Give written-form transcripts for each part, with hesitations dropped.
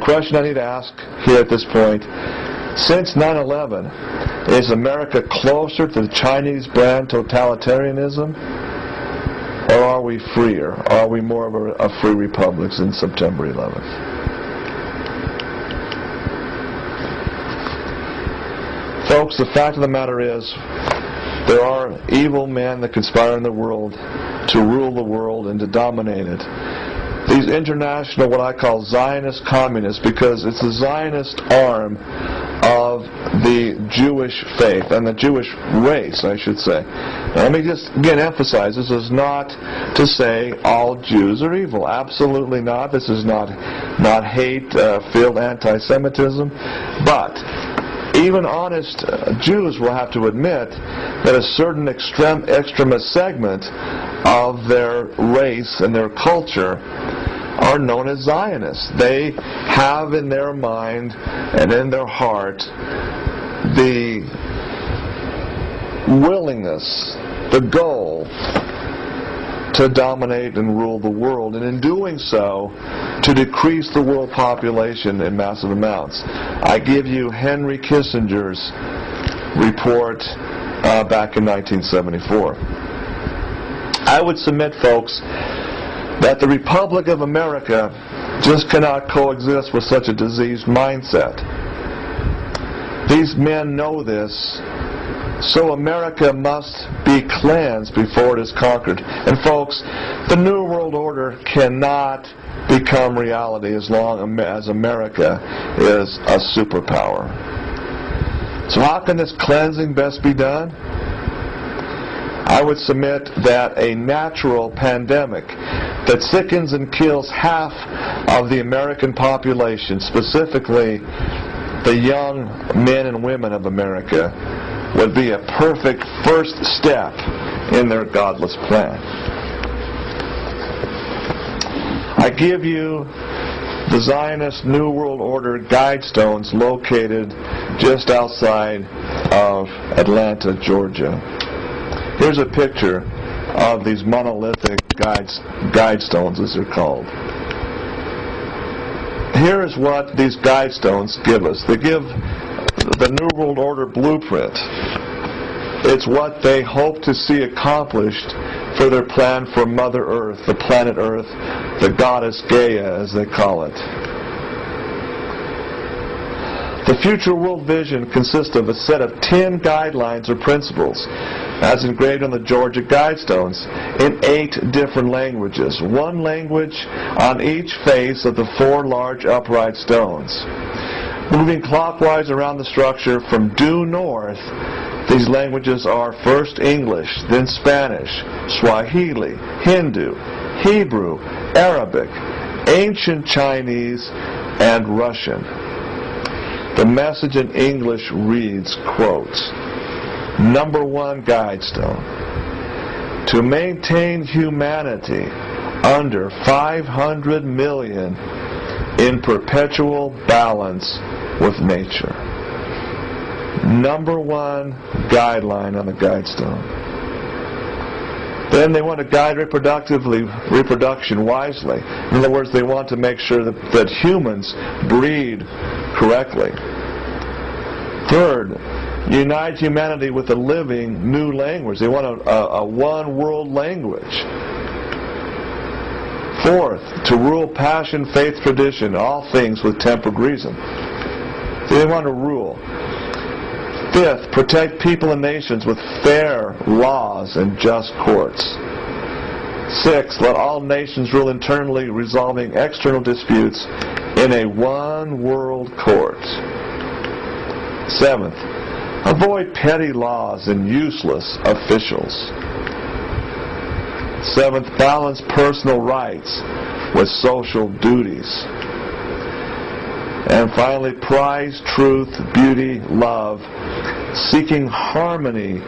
question I need to ask here at this point, since 9/11, is America closer to the Chinese brand totalitarianism, or are we freer? Are we more of a free republic since September 11th? Folks, the fact of the matter is, there are evil men that conspire in the world to rule the world and to dominate it. These international, what I call Zionist communists, because it's the Zionist arm of the Jewish faith and the Jewish race, I should say. Now, let me just again emphasize, this is not to say all Jews are evil. Absolutely not. This is not hate-filled anti-Semitism. But even honest Jews will have to admit that a certain extremist segment of their race and their culture are known as Zionists. They have in their mind and in their heart the willingness, the goal to dominate and rule the world, and in doing so, to decrease the world population in massive amounts. I give you Henry Kissinger's report back in 1974. I would submit, folks, that the Republic of America just cannot coexist with such a diseased mindset. These men know this, so America must be cleansed before it is conquered. And folks, the New World Order cannot become reality as long as America is a superpower. So how can this cleansing best be done? I would submit that a natural pandemic that sickens and kills half of the American population, specifically the young men and women of America, would be a perfect first step in their godless plan. I give you the Zionist New World Order Guidstones located just outside of Atlanta, Georgia. Here's a picture of these monolithic guidestones, as they're called. Here is what these guidestones give us. They give the New World Order blueprint. It's what they hope to see accomplished for their plan for Mother Earth, the planet Earth, the goddess Gaia, as they call it. The future world vision consists of a set of 10 guidelines or principles, as engraved on the Georgia Guidstones, in 8 different languages, one language on each face of the 4 large upright stones. Moving clockwise around the structure from due north, these languages are first English, then Spanish, Swahili, Hindu, Hebrew, Arabic, ancient Chinese, and Russian. The message in English reads, quote, Number 1 Guidestone. To maintain humanity under 500 million in perpetual balance with nature. Number 1 guideline on the Guidestone. Then they want to guide reproduction wisely. In other words, they want to make sure that humans breed correctly. Third, unite humanity with a living new language. They want a one world language. Fourth, to rule passion, faith, tradition, all things with tempered reason. They want to rule. Fifth, protect people and nations with fair laws and just courts. Sixth, let all nations rule internally, resolving external disputes in a one world court. Seventh, avoid petty laws and useless officials. Seventh, balance personal rights with social duties. And finally, prize truth, beauty, love, seeking harmony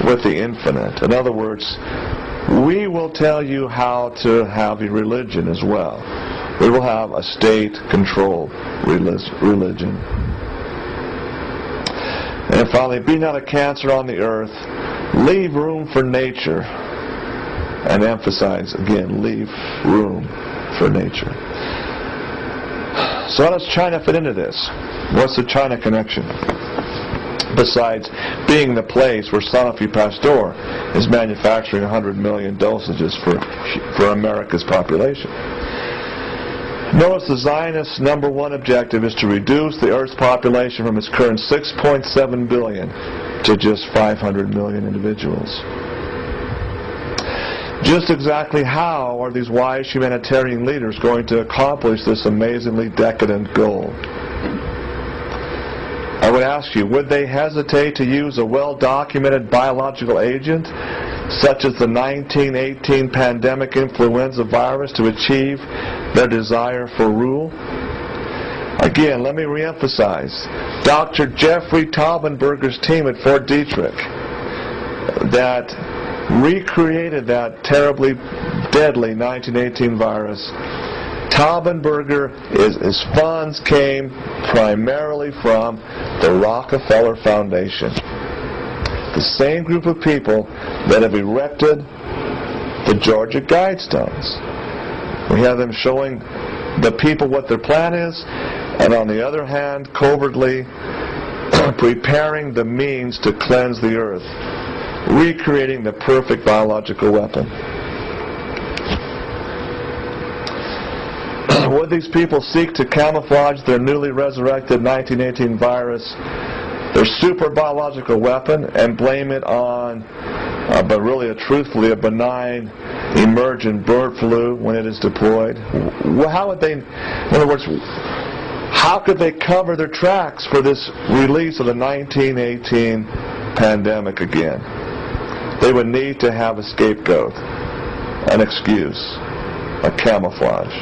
with the infinite. In other words, we will tell you how to have a religion as well. We will have a state-controlled religion. And finally, be not a cancer on the earth. Leave room for nature. And emphasize, again, leave room for nature. So how does China fit into this? What's the China connection? Besides being the place where Sanofi Pasteur is manufacturing 100 million dosages for America's population. Notice the Zionists' number one objective is to reduce the Earth's population from its current 6.7 billion to just 500 million individuals. Just exactly how are these wise humanitarian leaders going to accomplish this amazingly decadent goal? I would ask you, would they hesitate to use a well-documented biological agent, such as the 1918 pandemic influenza virus, to achieve their desire for rule? Again, let me reemphasize, Dr. Jeffrey Taubenberger's team at Fort Detrick that recreated that terribly deadly 1918 virus, Taubenberger, his funds came primarily from the Rockefeller Foundation. The same group of people that have erected the Georgia Guidstones. We have them showing the people what their plan is, and on the other hand, covertly preparing the means to cleanse the earth, recreating the perfect biological weapon. Would these people seek to camouflage their newly resurrected 1918 virus, their super biological weapon, and blame it on, but really truthfully, a benign emergent bird flu when it is deployed? How would they, in other words, how could they cover their tracks for this release of the 1918 pandemic again? They would need to have a scapegoat, an excuse, a camouflage.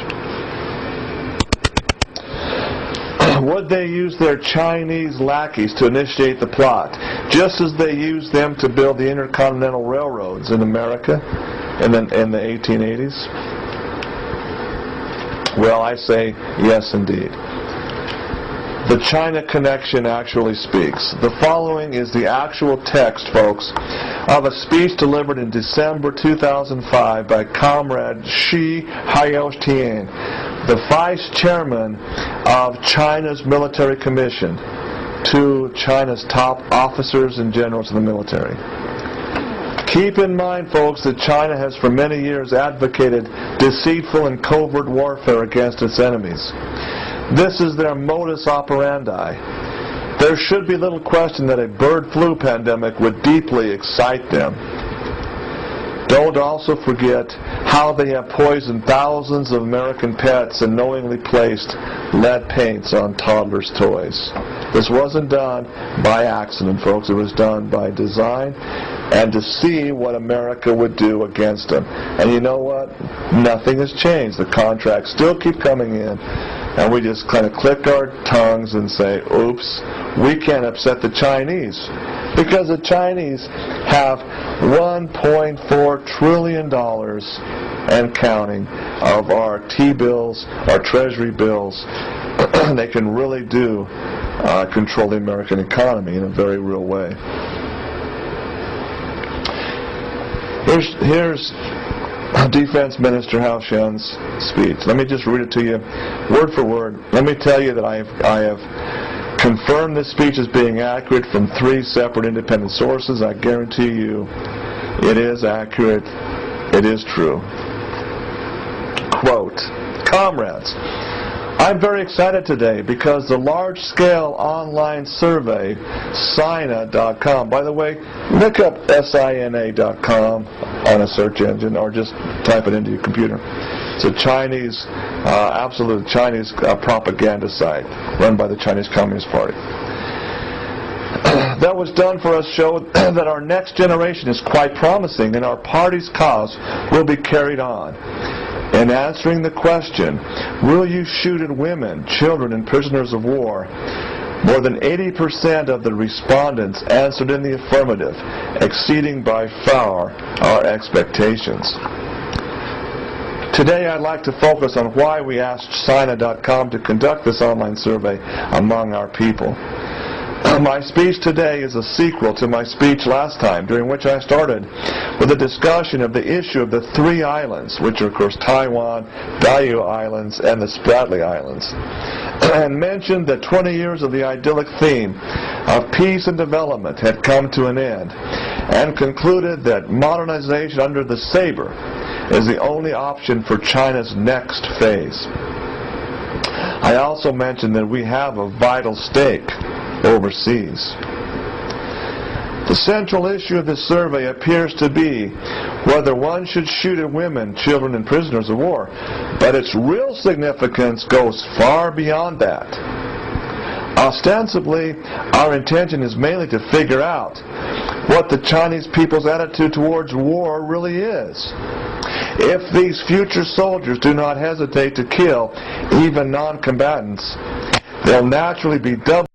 Would they use their Chinese lackeys to initiate the plot, just as they used them to build the intercontinental railroads in America in the 1880s? Well, I say yes, indeed. The China connection actually speaks. The following is the actual text, folks, of a speech delivered in December 2005 by Comrade Shi Haotian, the vice chairman of China's military commission, to China's top officers and generals in the military. Keep in mind, folks, that China has for many years advocated deceitful and covert warfare against its enemies. This is their modus operandi. There should be little question that a bird flu pandemic would deeply excite them. Don't also forget how they have poisoned thousands of American pets and knowingly placed lead paints on toddlers' toys. This wasn't done by accident, folks. It was done by design and to see what America would do against them. And you know what? Nothing has changed. The contracts still keep coming in. And we just kind of click our tongues and say, oops, we can't upset the Chinese. Because the Chinese have $1.4 trillion and counting of our T-bills, our Treasury bills. They can really do control the American economy in a very real way. Here's Defense Minister Hao Shen's speech. Let me just read it to you word for word. Let me tell you that I have confirmed this speech as being accurate from 3 separate independent sources. I guarantee you it is accurate. It is true. Quote, "Comrades, I'm very excited today because the large-scale online survey, Sina.com," by the way, look up Sina.com on a search engine or just type it into your computer. It's a Chinese, absolute Chinese propaganda site run by the Chinese Communist Party. That was done for us showed that our next generation is quite promising and our party's cause will be carried on. In answering the question, will you shoot at women, children, and prisoners of war, more than 80% of the respondents answered in the affirmative, exceeding by far our expectations. Today I'd like to focus on why we asked Sina.com to conduct this online survey among our people. My speech today is a sequel to my speech last time, during which I started with a discussion of the issue of the 3 islands, which are, of course, Taiwan, Diaoyu Islands, and the Spratly Islands. and mentioned that 20 years of the idyllic theme of peace and development had come to an end, and concluded that modernization under the saber is the only option for China's next phase. I also mentioned that we have a vital stake overseas. The central issue of this survey appears to be whether one should shoot at women, children, and prisoners of war, but its real significance goes far beyond that. Ostensibly, our intention is mainly to figure out what the Chinese people's attitude towards war really is. If these future soldiers do not hesitate to kill even non-combatants, they'll naturally be double